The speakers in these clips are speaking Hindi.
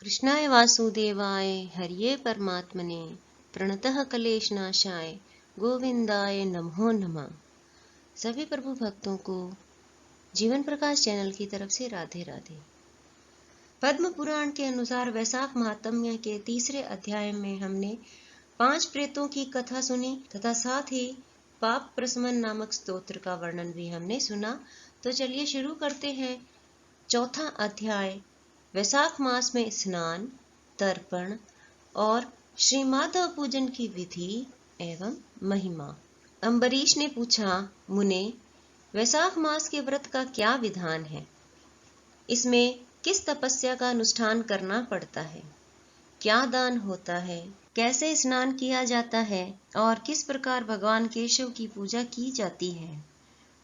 कृष्णाय वासुदेवाय हरिये परमात्मने प्रणतः कलेशनाशाय गोविंदाय नमो नमः। सभी प्रभु भक्तों को जीवन प्रकाश चैनल की तरफ से राधे राधे। पद्म पुराण के अनुसार वैशाख महात्म्य के तीसरे अध्याय में हमने 5 प्रेतों की कथा सुनी तथा साथ ही पाप प्रशमन नामक स्तोत्र का वर्णन भी हमने सुना। तो चलिए शुरू करते हैं। चौथा अध्याय वैशाख मास में स्नान, तर्पण और श्री माधव पूजन की विधि एवं महिमा। अम्बरीश ने पूछा, मुने, वैशाख मास के व्रत का क्या विधान है? इसमें किस तपस्या का अनुष्ठान करना पड़ता है? क्या दान होता है? कैसे स्नान किया जाता है और किस प्रकार भगवान केशव की पूजा की जाती है?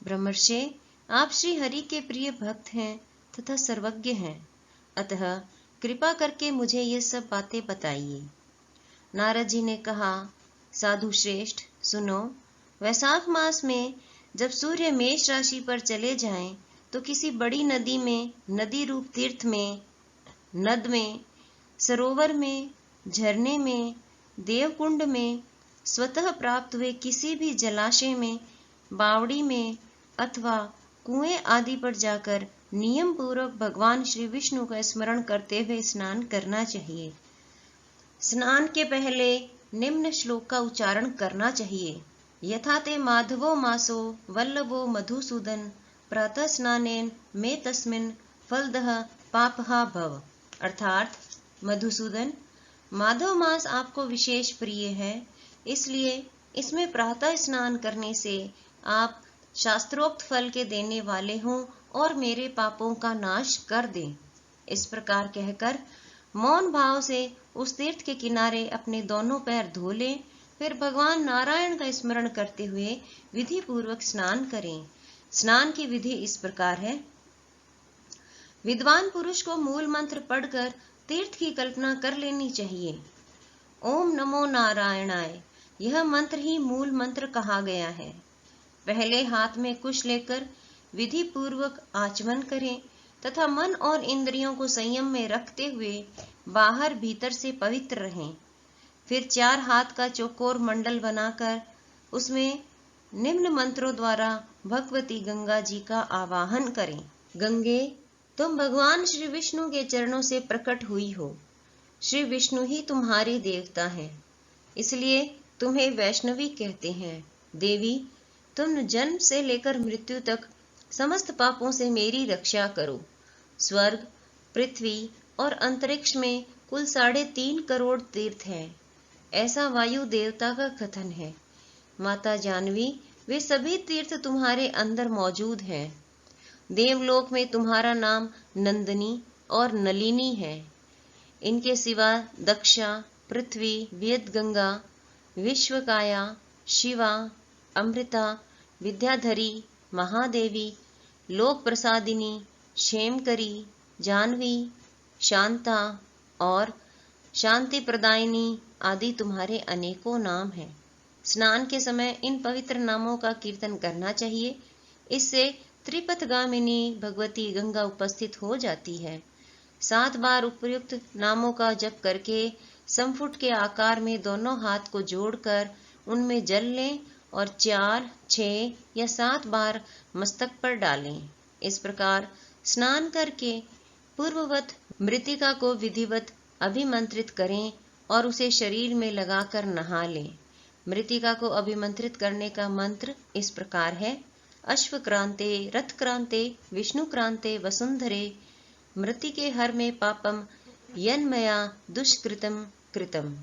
ब्रह्मर्षि, आप श्री हरि के प्रिय भक्त हैं तथा सर्वज्ञ हैं, अतः कृपा करके मुझे ये सब बातें बताइए। नारद जी ने कहा, साधु श्रेष्ठ, सुनो। वैशाख मास में जब सूर्य मेष राशि पर चले जाएं, तो किसी बड़ी नदी में, नदी रूप तीर्थ में, नद में, सरोवर में, झरने में, देवकुंड में, स्वतः प्राप्त हुए किसी भी जलाशय में, बावड़ी में अथवा कुएं आदि पर जाकर नियम पूर्वक भगवान श्री विष्णु का स्मरण करते हुए स्नान करना चाहिए। स्नान के पहले निम्न श्लोक का उच्चारण करना चाहिए। यथा ते माधवो मासो वल्लभो मधुसूदन प्रातः स्नानेन में तस्मिन फलदः पापहा भव। अर्थात, मधुसूदन, माधव मास आपको विशेष प्रिय है, इसलिए इसमें प्रातः स्नान करने से आप शास्त्रोक्त फल के देने वाले हों और मेरे पापों का नाश कर दें। इस प्रकार कहकर मौन भाव से उस तीर्थ के किनारे अपने दोनों पैर धो लें, फिर भगवान नारायण का स्मरण करते हुए विधि पूर्वक स्नान करें। स्नान की विधि इस प्रकार है। विद्वान पुरुष को मूल मंत्र पढ़कर तीर्थ की कल्पना कर लेनी चाहिए। ओम नमो नारायणाय, यह मंत्र ही मूल मंत्र कहा गया है। पहले हाथ में कुश लेकर विधि पूर्वक आचमन करें तथा मन और इंद्रियों को संयम में रखते हुए बाहर भीतर से पवित्र रहें। फिर 4 हाथ का चौकोर मंडल बनाकर उसमें निम्न मंत्रों द्वारा भगवती गंगा जी का आवाहन करें। गंगे, तुम भगवान श्री विष्णु के चरणों से प्रकट हुई हो। श्री विष्णु ही तुम्हारे देवता हैं, इसलिए तुम्हें वैष्णवी कहते हैं। देवी, तुम जन्म से लेकर मृत्यु तक समस्त पापों से मेरी रक्षा करो। स्वर्ग, पृथ्वी और अंतरिक्ष में कुल 3.5 करोड़ तीर्थ हैं, ऐसा वायु देवता का कथन है। माता जानवी, वे सभी तीर्थ तुम्हारे अंदर मौजूद हैं। देवलोक में तुम्हारा नाम नंदिनी और नलिनी है। इनके सिवा दक्षा, पृथ्वी, वेदगंगा, विश्वकाया, शिवा, अमृता, विद्याधरी, महादेवी, लोक प्रसादिनी, क्षेमकरी, जानवी, शांता और शांति प्रदायिनी आदि तुम्हारे अनेकों नाम हैं। स्नान के समय इन पवित्र नामों का कीर्तन करना चाहिए। इससे त्रिपथगामिनी भगवती गंगा उपस्थित हो जाती है। 7 बार उपयुक्त नामों का जप करके संपुट के आकार में दोनों हाथ को जोड़कर उनमें जल लें और 4, 6 या 7 बार मस्तक पर डालें। इस प्रकार स्नान करके पूर्ववत मृतिका को विधिवत अभिमंत्रित करें और उसे शरीर में लगाकर नहा लें। मृतिका को अभिमंत्रित करने का मंत्र इस प्रकार है। अश्वक्रांते, रथक्रांते, विष्णुक्रांते, वसुंधरे, मृतिके हर में पापम यन्मया दुष्कृतम कृतम।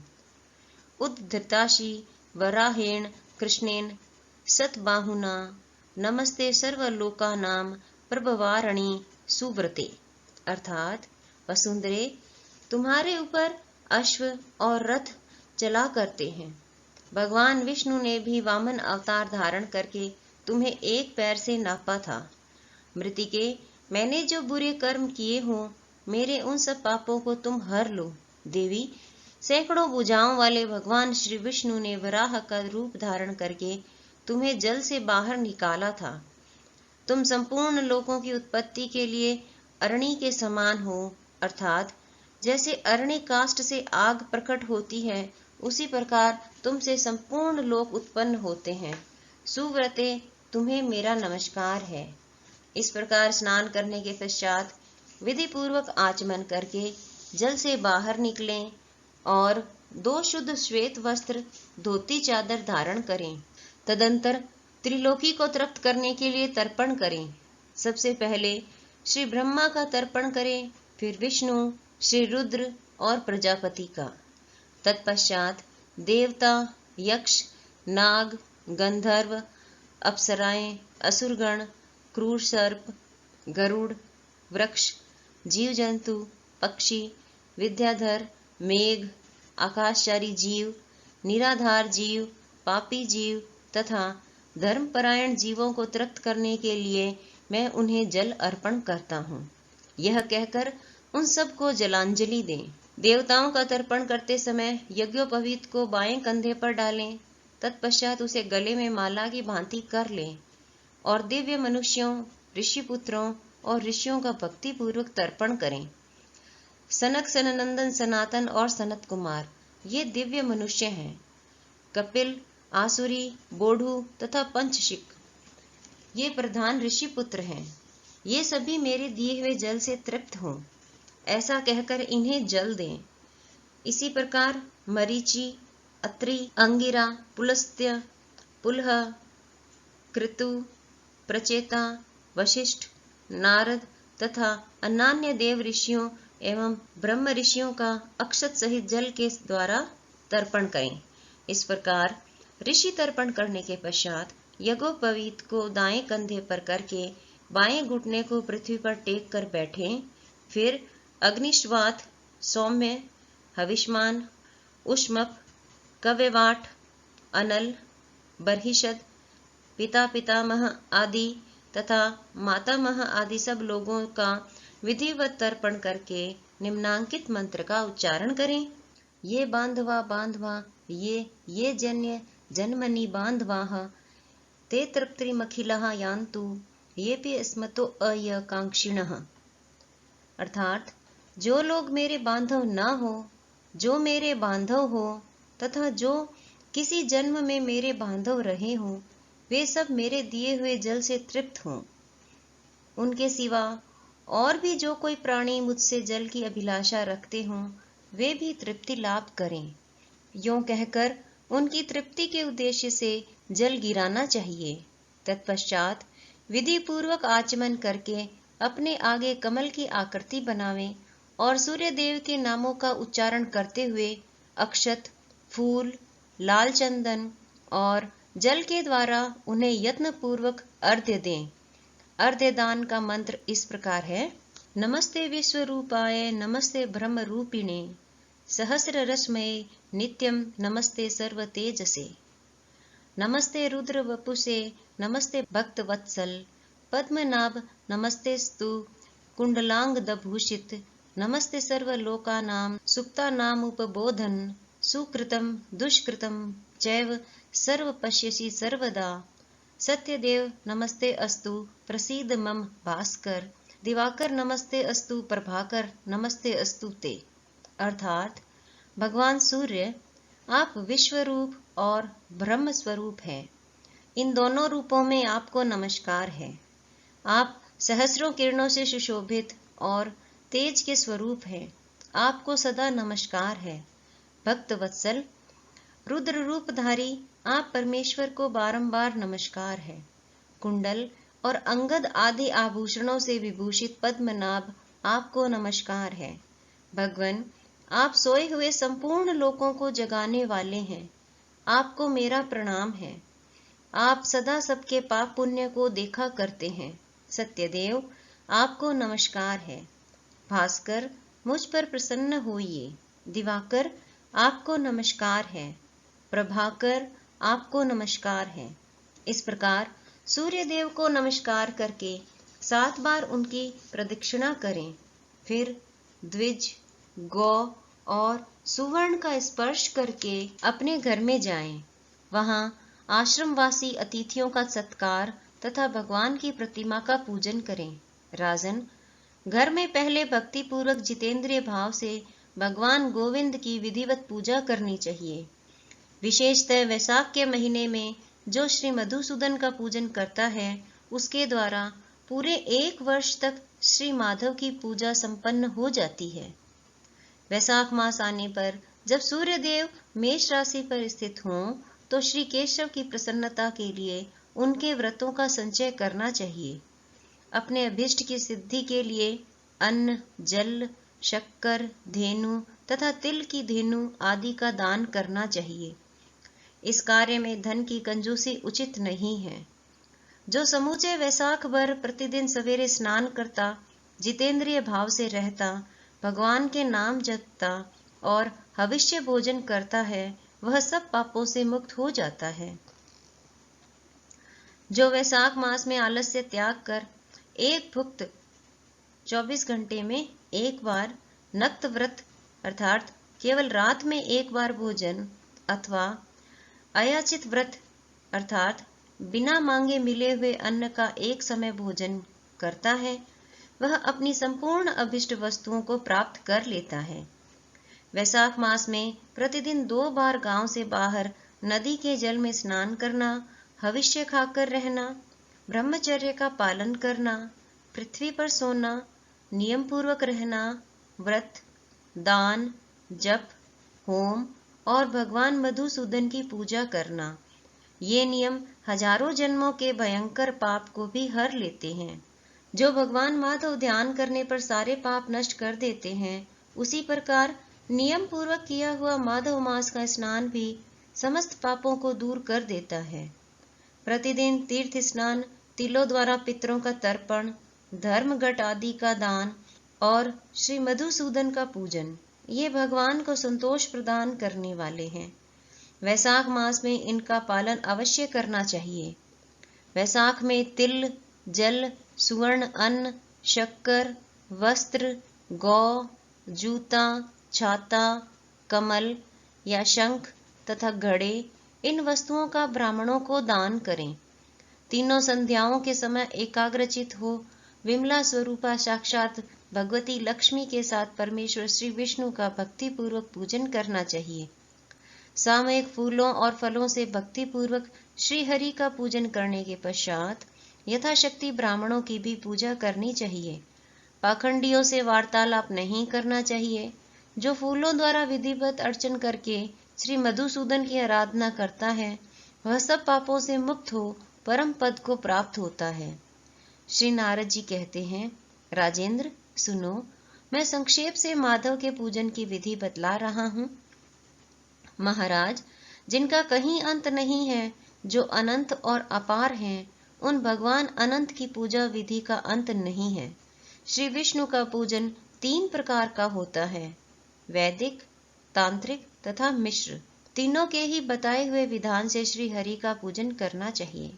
उद्धृताशी वराहेण कृष्णेन सतबाहुना नमस्ते सर्वलोकानां प्रभवारणी सुव्रते। अर्थात, वसुंधरे, तुम्हारे ऊपर अश्व और रथ चला करते हैं। भगवान विष्णु ने भी वामन अवतार धारण करके तुम्हें एक पैर से नापा था। मृतिके, मैंने जो बुरे कर्म किए हों, मेरे उन सब पापों को तुम हर लो। देवी, सैकड़ों भुजाओं वाले भगवान श्री विष्णु ने वराह का रूप धारण करके तुम्हें जल से बाहर निकाला था। तुम संपूर्ण लोकों की उत्पत्ति के लिए अरणी के समान हो, अर्थात जैसे अरण्य काष्ठ से आग प्रकट होती है, उसी प्रकार तुमसे संपूर्ण लोक उत्पन्न होते हैं। सुव्रते, तुम्हें मेरा नमस्कार है। इस प्रकार स्नान करने के पश्चात विधि पूर्वक आचमन करके जल से बाहर निकलें और 2 शुद्ध श्वेत वस्त्र, धोती, चादर धारण करें। तदंतर त्रिलोकी को तृप्त करने के लिए तर्पण करें। सबसे पहले श्री ब्रह्मा का तर्पण करें, फिर विष्णु, श्री रुद्र और प्रजापति का। तत्पश्चात देवता, यक्ष, नाग, गंधर्व, अप्सराएं, असुरगण, क्रूर सर्प, गरुड़, वृक्ष, जीव जंतु, पक्षी, विद्याधर, मेघ, आकाशचारी जीव, निराधार जीव, पापी जीव तथा धर्मपरायण जीवों को तृप्त करने के लिए मैं उन्हें जल अर्पण करता हूँ। यह कहकर उन सबको जलांजलि दें। देवताओं का तर्पण करते समय यज्ञोपवीत को बाएं कंधे पर डालें। तत्पश्चात उसे गले में माला की भांति कर लें और दिव्य मनुष्यों, ऋषिपुत्रों और ऋषियों का भक्ति पूर्वक तर्पण करें। सनक, सननंदन, सनातन और सनत कुमार ये दिव्य मनुष्य हैं। कपिल, आसुरी, बोढ़ू तथा पंचशिक ये प्रधान ऋषि पुत्र हैं। ये सभी मेरे दिए हुए जल से तृप्त हों, ऐसा कहकर इन्हें जल दें। इसी प्रकार मरीचि, अत्रि, अंगिरा, पुलस्त्य, पुलह, कृतु, प्रचेता, वशिष्ठ, नारद तथा अन्य देव ऋषियों एवं ब्रह्म ऋषियों का अक्षत सहित जल के द्वारा तर्पण करें। इस प्रकार ऋषि तर्पण करने के पश्चात यज्ञोपवीत को दाएं कंधे पर करके बाएं घुटने को पृथ्वी पर टेक कर बैठें। फिर अग्निश्वात, सौम्य, हविष्मान, उष्मप, कव्यवाट, अनल, बर्हिषद, पिता पितामह आदि तथा मातामह आदि सब लोगों का विधिवत तर्पण करके निम्नांकित मंत्र का उच्चारण करें। ये बांधवा बांधवा, ये जन्य जन्मनि बांधवाः, ते तृप्तिमखिलः यान्तु, येऽपि अस्मतो अयकांक्षिणः। अर्थात जो लोग मेरे बांधव न हो, जो मेरे बांधव हो तथा जो किसी जन्म में मेरे बांधव रहे हों, वे सब मेरे दिए हुए जल से तृप्त हों। उनके सिवा और भी जो कोई प्राणी मुझसे जल की अभिलाषा रखते हों, वे भी तृप्ति लाभ करें। यों कहकर उनकी तृप्ति के उद्देश्य से जल गिराना चाहिए। तत्पश्चात विधि पूर्वक आचमन करके अपने आगे कमल की आकृति बनावें और सूर्य देव के नामों का उच्चारण करते हुए अक्षत, फूल, लाल चंदन और जल के द्वारा उन्हें यत्न पूर्वक अर्घ्य दें। अर्घ्य दान का मंत्र इस प्रकार है: नमस्ते विश्वरूपाय, नमस्ते ब्रह्म रूपिणे, सहस्र रश्मये नित्यं, नमस्ते सर्व तेजसे, नमस्ते रुद्र वपुषे, नमस्ते भक्त वत्सल, पद्मनाभ, नमस्तेस्तु कुंडलांगदभूषित, नमस्ते सर्वलोकानां सुप्तानामुपबोधन, सुकृतं दुष्कृतं चैव सर्व पश्यसि सर्वदा, सत्यदेव नमस्ते अस्तु प्रसीद मम भास्कर, दिवाकर नमस्ते अस्तु प्रभाकर, नमस्ते अस्तु ते। अर्थात भगवान सूर्य आप विश्व रूप और ब्रह्म स्वरूप हैं। इन दोनों रूपों में आपको नमस्कार है। आप सहस्रों किरणों से सुशोभित और तेज के स्वरूप हैं। आपको सदा नमस्कार है। भक्त वत्सल रुद्र रूपधारी आप परमेश्वर को बारंबार नमस्कार है। कुंडल और अंगद आदि आभूषणों से विभूषित पद्मनाभ आपको नमस्कार है। भगवन आप सोए हुए संपूर्ण लोकों को जगाने वाले हैं। आपको मेरा प्रणाम है। आप सदा सबके पाप पुण्य को देखा करते हैं। सत्यदेव आपको नमस्कार है। भास्कर मुझ पर प्रसन्न होइए। दिवाकर आपको नमस्कार है। प्रभाकर आपको नमस्कार है। इस प्रकार सूर्य देव को नमस्कार करके 7 बार उनकी प्रदक्षिणा करें। फिर द्विज, गौ और सुवर्ण का स्पर्श करके अपने घर में जाएं। वहां आश्रमवासी अतिथियों का सत्कार तथा भगवान की प्रतिमा का पूजन करें। राजन, घर में पहले भक्ति पूर्वक जितेंद्रिय भाव से भगवान गोविंद की विधिवत पूजा करनी चाहिए। विशेषतः वैशाख के महीने में जो श्री मधुसूदन का पूजन करता है, उसके द्वारा पूरे 1 वर्ष तक श्री माधव की पूजा संपन्न हो जाती है। वैशाख मास आने पर जब सूर्य देव मेष राशि पर स्थित हों, तो श्री केशव की प्रसन्नता के लिए उनके व्रतों का संचय करना चाहिए। अपने अभीष्ट की सिद्धि के लिए अन्न, जल, शक्कर, धेनु तथा तिल की धेनु आदि का दान करना चाहिए। इस कार्य में धन की कंजूसी उचित नहीं है। जो समूचे वैशाख भर प्रतिदिन सवेरे स्नान करता, जितेंद्रिय भाव से रहता, भगवान के नाम जपता और हविष्य भोजन करता है, वह सब पापों से मुक्त हो जाता है। जो वैशाख मास में आलस्य त्याग कर एक भुक्त 24 घंटे में एक बार नक्त व्रत अर्थात केवल रात में एक बार भोजन अथवा अयाचित व्रत अर्थात बिना मांगे मिले हुए अन्न का एक समय भोजन करता है, वह अपनी संपूर्ण अभिष्ट वस्तुओं को प्राप्त कर लेता है। वैशाख मास में प्रतिदिन 2 बार गांव से बाहर नदी के जल में स्नान करना, हविष्य खाकर रहना, ब्रह्मचर्य का पालन करना, पृथ्वी पर सोना, नियम पूर्वक रहना, व्रत, दान, जप, होम और भगवान मधुसूदन की पूजा करना, ये नियम हजारों जन्मों के भयंकर पाप को भी हर लेते हैं। जो भगवान माधव ध्यान करने पर सारे पाप नष्ट कर देते हैं, उसी प्रकार नियम पूर्वक किया हुआ माधव मास का स्नान भी समस्त पापों को दूर कर देता है। प्रतिदिन तीर्थ स्नान, तिलों द्वारा पितरों का तर्पण, धर्म घट आदि का दान और श्री मधुसूदन का पूजन, ये भगवान को संतोष प्रदान करने वाले हैं। वैशाख मास में इनका पालन अवश्य करना चाहिए। वैशाख में तिल, जल, सुवर्ण अन्न, शक्कर, वस्त्र, गौ, जूता, छाता, कमल या शंख तथा घड़े, इन वस्तुओं का ब्राह्मणों को दान करें। तीनों संध्याओं के समय एकाग्रचित हो विमला स्वरूपा साक्षात भगवती लक्ष्मी के साथ परमेश्वर श्री विष्णु का भक्ति पूर्वक पूजन करना चाहिए। सामूहिक फूलों और फलों से भक्ति पूर्वक श्री हरि का पूजन करने के पश्चात यथाशक्ति ब्राह्मणों की भी पूजा करनी चाहिए। पाखंडियों से वार्तालाप नहीं करना चाहिए। जो फूलों द्वारा विधिवत अर्चन करके श्री मधुसूदन की आराधना करता है, वह सब पापों से मुक्त हो परम पद को प्राप्त होता है। श्री नारद जी कहते हैं, राजेंद्र सुनो, मैं संक्षेप से माधव के पूजन की विधि बतला रहा हूँ। महाराज, जिनका कहीं अंत नहीं है, जो अनंत और अपार हैं, उन भगवान अनंत की पूजा विधि का अंत नहीं है। श्री विष्णु का पूजन 3 प्रकार का होता है, वैदिक, तांत्रिक तथा मिश्र। तीनों के ही बताए हुए विधान से श्री हरि का पूजन करना चाहिए।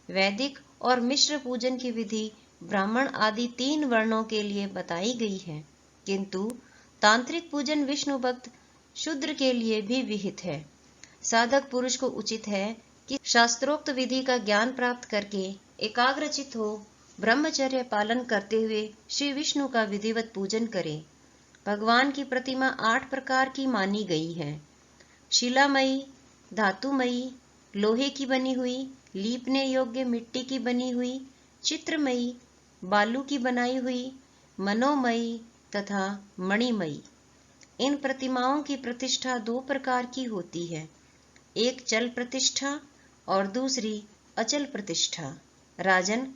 वैदिक और मिश्र पूजन की विधि ब्राह्मण आदि 3 वर्णों के लिए बताई गई है, किंतु तांत्रिक पूजन विष्णु भक्त शूद्र के लिए भी विहित है। साधक पुरुष को उचित है कि शास्त्रोक्त विधि का ज्ञान प्राप्त करके एकाग्रचित हो ब्रह्मचर्य पालन करते हुए श्री विष्णु का विधिवत पूजन करे। भगवान की प्रतिमा 8 प्रकार की मानी गई है, शिलामयी, धातुमयी, लोहे की बनी हुई, लीपने योग्य मिट्टी की बनी हुई, चित्रमयी, बालू की बनाई हुई, मनोमयी तथा मणिमयी। इन प्रतिमाओं की प्रतिष्ठा 2 प्रकार की होती है, एक चल प्रतिष्ठा और दूसरी अचल प्रतिष्ठा। राजन,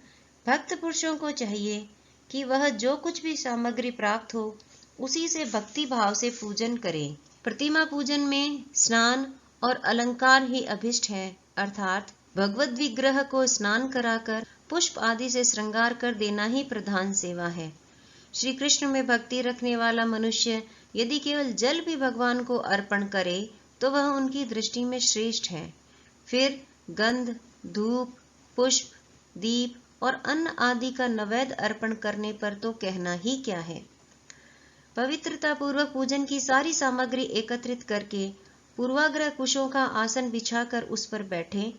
भक्त पुरुषों को चाहिए कि वह जो कुछ भी सामग्री प्राप्त हो उसी से भक्ति भाव से पूजन करें। प्रतिमा पूजन में स्नान और अलंकार ही अभिष्ट है, अर्थात भगवत विग्रह को स्नान कराकर पुष्प आदि से श्रृंगार कर देना ही प्रधान सेवा है। श्री कृष्ण में भक्ति रखने वाला मनुष्य यदि केवल जल भी भगवान को अर्पण करे तो वह उनकी दृष्टि में श्रेष्ठ है। फिर गंध, धूप, पुष्प, दीप और अन्न आदि का नैवेद्य अर्पण करने पर तो कहना ही क्या है। पवित्रता पूर्वक पूजन की सारी सामग्री एकत्रित करके पूर्वाग्रह कुशों का आसन बिछाकर उस पर बैठे।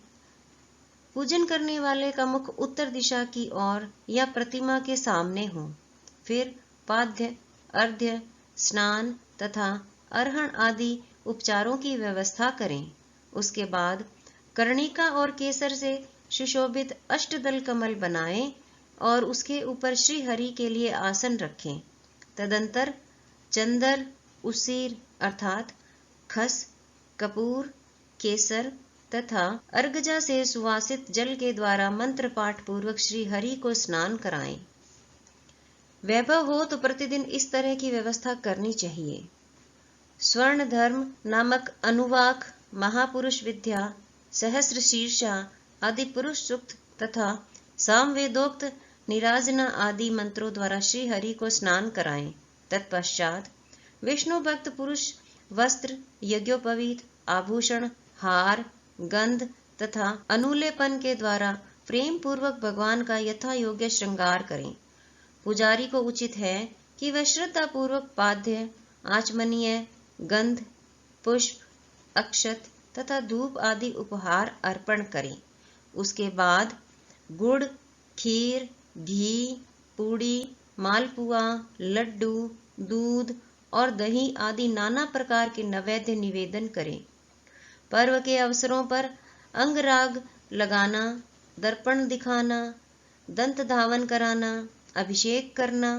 पूजन करने वाले का मुख उत्तर दिशा की ओर या प्रतिमा के सामने हो। फिर पाद्य, अर्घ्य, स्नान तथा अर्हण आदि उपचारों की व्यवस्था करें। उसके बाद कर्णिका और केसर से सुशोभित अष्टदल कमल बनाएं और उसके ऊपर श्री हरि के लिए आसन रखें। तदंतर चंदर, उसीर अर्थात खस, कपूर, केसर तथा अर्गजा से सुवासित जल के द्वारा मंत्र पाठ पूर्वक श्री हरि को स्नान कराएं। वैभव हो तो प्रतिदिन इस तरह की व्यवस्था करनी चाहिए। स्वर्ण धर्म नामक अनुवाक, महापुरुष विद्या, सहस्र शीर्षा आदि पुरुष सूक्त तथा सामवेदोक्त निराजना आदि मंत्रों द्वारा श्री हरि को स्नान कराएं। तत्पश्चात विष्णु भक्त पुरुष वस्त्र, यज्ञोपवीत, आभूषण, हार, गंध तथा अनुलेपन के द्वारा प्रेम पूर्वक भगवान का यथा योग्य श्रृंगार करें। पुजारी को उचित है कि वह श्रद्धा पूर्वक पाद्य, आचमनीय, गंध, पुष्प, अक्षत तथा धूप आदि उपहार अर्पण करें। उसके बाद गुड़, खीर, घी, पूड़ी, मालपुआ, लड्डू, दूध और दही आदि नाना प्रकार के नैवेद्य निवेदन करें। पर्व के अवसरों पर अंगराग लगाना, दर्पण दिखाना, दंत धावन कराना, अभिषेक करना,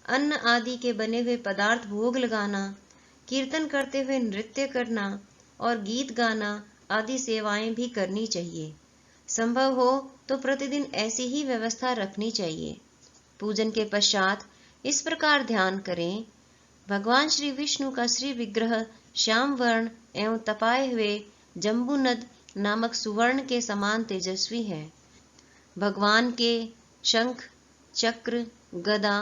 अन्न आदि के बने हुए पदार्थ भोग लगाना, कीर्तन करते हुए नृत्य करना और गीत गाना आदि सेवाएं भी करनी चाहिए। संभव हो तो प्रतिदिन ऐसी ही व्यवस्था रखनी चाहिए। पूजन के पश्चात इस प्रकार ध्यान करें, भगवान श्री विष्णु का श्री विग्रह श्याम वर्ण एवं तपाए हुए जम्बूनद नामक सुवर्ण के समान तेजस्वी है। भगवान के शंख, चक्र, गदा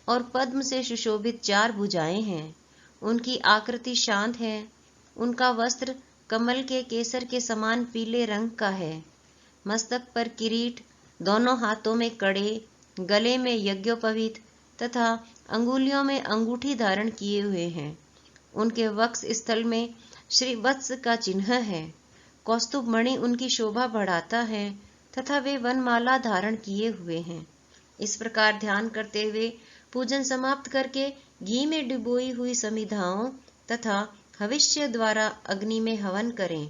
और पद्म से सुशोभित 4 भुजाएं हैं। उनकी आकृति शांत है। उनका वस्त्र कमल के केसर के समान पीले रंग का है। मस्तक पर किरीट, दोनों हाथों में कड़े, गले में यज्ञोपवीत तथा अंगुलियों में अंगूठी धारण किए हुए हैं। उनके वक्ष स्थल में श्री वत्स का चिन्ह है। कौस्तुभ मणि उनकी शोभा बढ़ाता है तथा वे वनमाला धारण किए हुए हैं। इस प्रकार ध्यान करते हुए पूजन समाप्त करके घी में डुबोई हुई समिधाओं तथा हविष्य द्वारा अग्नि में हवन करें।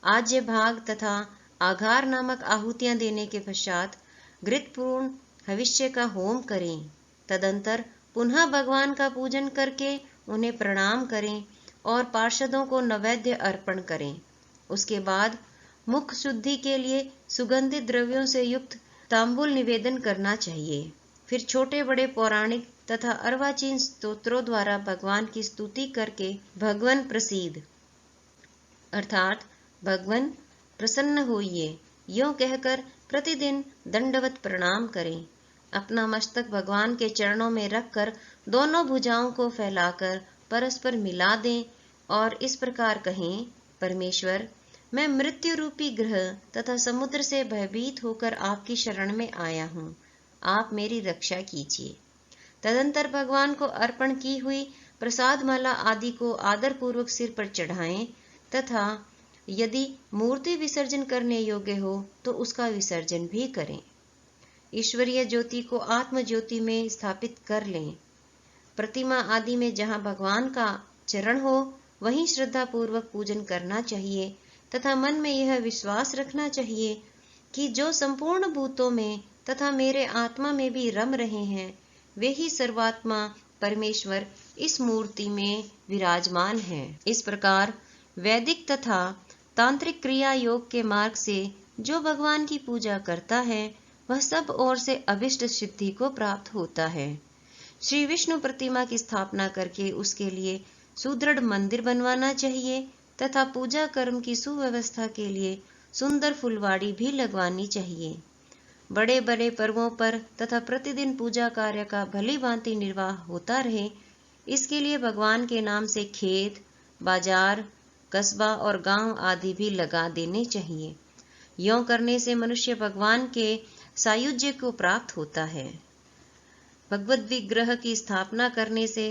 आज्य भाग तथा आघार नामक आहुतियां देने के पश्चात घृतपूर्ण हविष्य का होम करें। तदंतर पुनः भगवान का पूजन करके उन्हें प्रणाम करें और पार्षदों को नैवेद्य अर्पण करें। उसके बाद मुख शुद्धि के लिए सुगंधित द्रव्यों से युक्त तांबूल निवेदन करना चाहिए। फिर छोटे बड़े पौराणिक तथा अर्वाचीन स्तोत्रों द्वारा भगवान की स्तुति करके भगवन प्रसीद अर्थात भगवन प्रसन्न होइए यों कहकर प्रतिदिन दंडवत प्रणाम करें। अपना मस्तक भगवान के चरणों में रखकर दोनों भुजाओं को फैलाकर परस्पर मिला दें और इस प्रकार कहें, परमेश्वर, मैं मृत्यु रूपी ग्रह तथा समुद्र से भयभीत होकर आपकी शरण में आया हूँ। आप मेरी रक्षा कीजिए। तदंतर भगवान को अर्पण की हुई प्रसाद माला आदि को आदर पूर्वक सिर पर चढ़ाएं तथा यदि मूर्ति विसर्जन करने योग्य हो तो उसका विसर्जन भी करें। ईश्वरीय ज्योति को आत्म ज्योति में स्थापित कर लें। प्रतिमा आदि में जहाँ भगवान का चरण हो वहीं श्रद्धा पूर्वक पूजन करना चाहिए तथा मन में यह विश्वास रखना चाहिए कि जो संपूर्ण भूतों में तथा मेरे आत्मा में भी रम रहे हैं वे ही सर्वात्मा परमेश्वर इस मूर्ति में विराजमान है। इस प्रकार वैदिक तथा तांत्रिक क्रिया योग के मार्ग से जो भगवान की पूजा करता है वह सब ओर से अभिष्ट सिद्धि को प्राप्त होता है। श्री विष्णु प्रतिमा की स्थापना करके उसके लिए सुदृढ़ मंदिर बनवाना चाहिए तथा पूजा कर्म की सुव्यवस्था के लिए सुंदर फुलवाड़ी भी लगवानी चाहिए। बड़े बड़े पर्वों पर तथा प्रतिदिन पूजा कार्य का भली भांति निर्वाह होता रहे, इसके लिए भगवान के नाम से खेत, बाजार, कस्बा और गांव आदि भी लगा देने चाहिए। यों करने से मनुष्य भगवान के सायुज्य को प्राप्त होता है। भगवद विग्रह की स्थापना करने से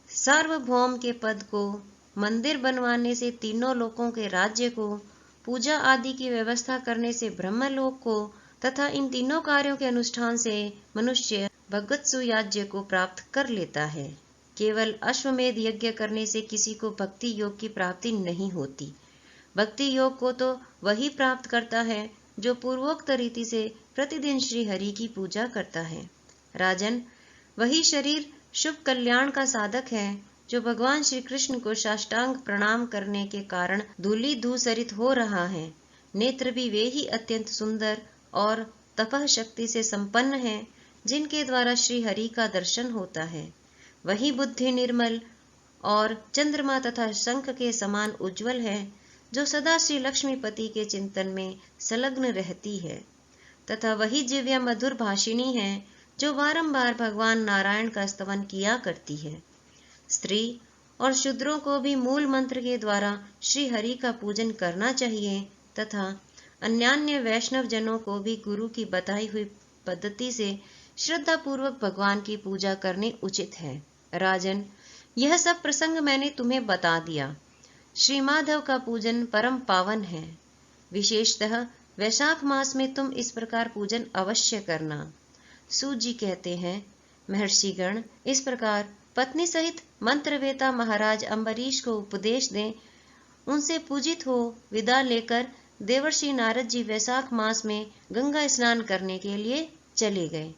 सार्वभौम के पद को, मंदिर बनवाने से तीनों लोकों के राज्य को, पूजा आदि की व्यवस्था करने से ब्रह्मलोक को तथा इन तीनों कार्यों के अनुष्ठान से मनुष्य भगवत सुयाज्य को प्राप्त कर लेता है। केवल अश्वमेध यज्ञ करने से किसी को भक्ति योग की प्राप्ति नहीं होती। भक्ति योग को तो वही प्राप्त करता है जो पूर्वोक्त रीति से प्रतिदिन श्री हरि की पूजा करता है। राजन, वही शरीर शुभ कल्याण का साधक है जो भगवान श्री कृष्ण को साष्टांग प्रणाम करने के कारण धूलि धूसरित हो रहा है। नेत्र भी वे ही अत्यंत सुंदर और तपह शक्ति से संपन्न है जिनके द्वारा श्री हरि का दर्शन होता है। वही बुद्धि निर्मल और चंद्रमा तथा शंख के समान उज्जवल है जो सदा श्री लक्ष्मीपति के चिंतन में संलग्न रहती है, तथा वही जिव्या मधुर भाषिणी है जो बारंबार भगवान नारायण का स्तवन किया करती है। स्त्री और शूद्रों को भी मूल मंत्र के द्वारा श्री हरि का पूजन करना चाहिए तथा अन्यान्य वैष्णव जनों को भी गुरु की बताई हुई पद्धति से श्रद्धा पूर्वक भगवान की पूजा करनी उचित है। राजन, यह सब प्रसंग मैंने तुम्हें बता दिया। श्री माधव का पूजन परम पावन है। विशेषतः वैशाख मास में तुम इस प्रकार पूजन अवश्य करना। सूत जी कहते हैं, महर्षिगण इस प्रकार पत्नी सहित मंत्रवेता महाराज अम्बरीश को उपदेश दें, उनसे पूजित हो विदा लेकर देवर्षि नारद जी वैशाख मास में गंगा स्नान करने के लिए चले गए।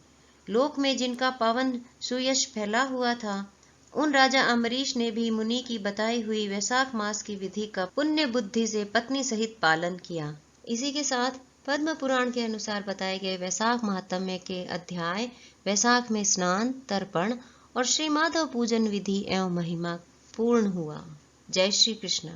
लोक में जिनका पावन सुयश फैला हुआ था, उन राजा अम्बरीश ने भी मुनि की बताई हुई वैशाख मास की विधि का पुण्य बुद्धि से पत्नी सहित पालन किया। इसी के साथ पद्म पुराण के अनुसार बताए गए वैशाख महात्म्य के अध्याय वैशाख में स्नान, तर्पण और श्री माधव पूजन विधि एवं महिमा पूर्ण हुआ। जय श्री कृष्ण।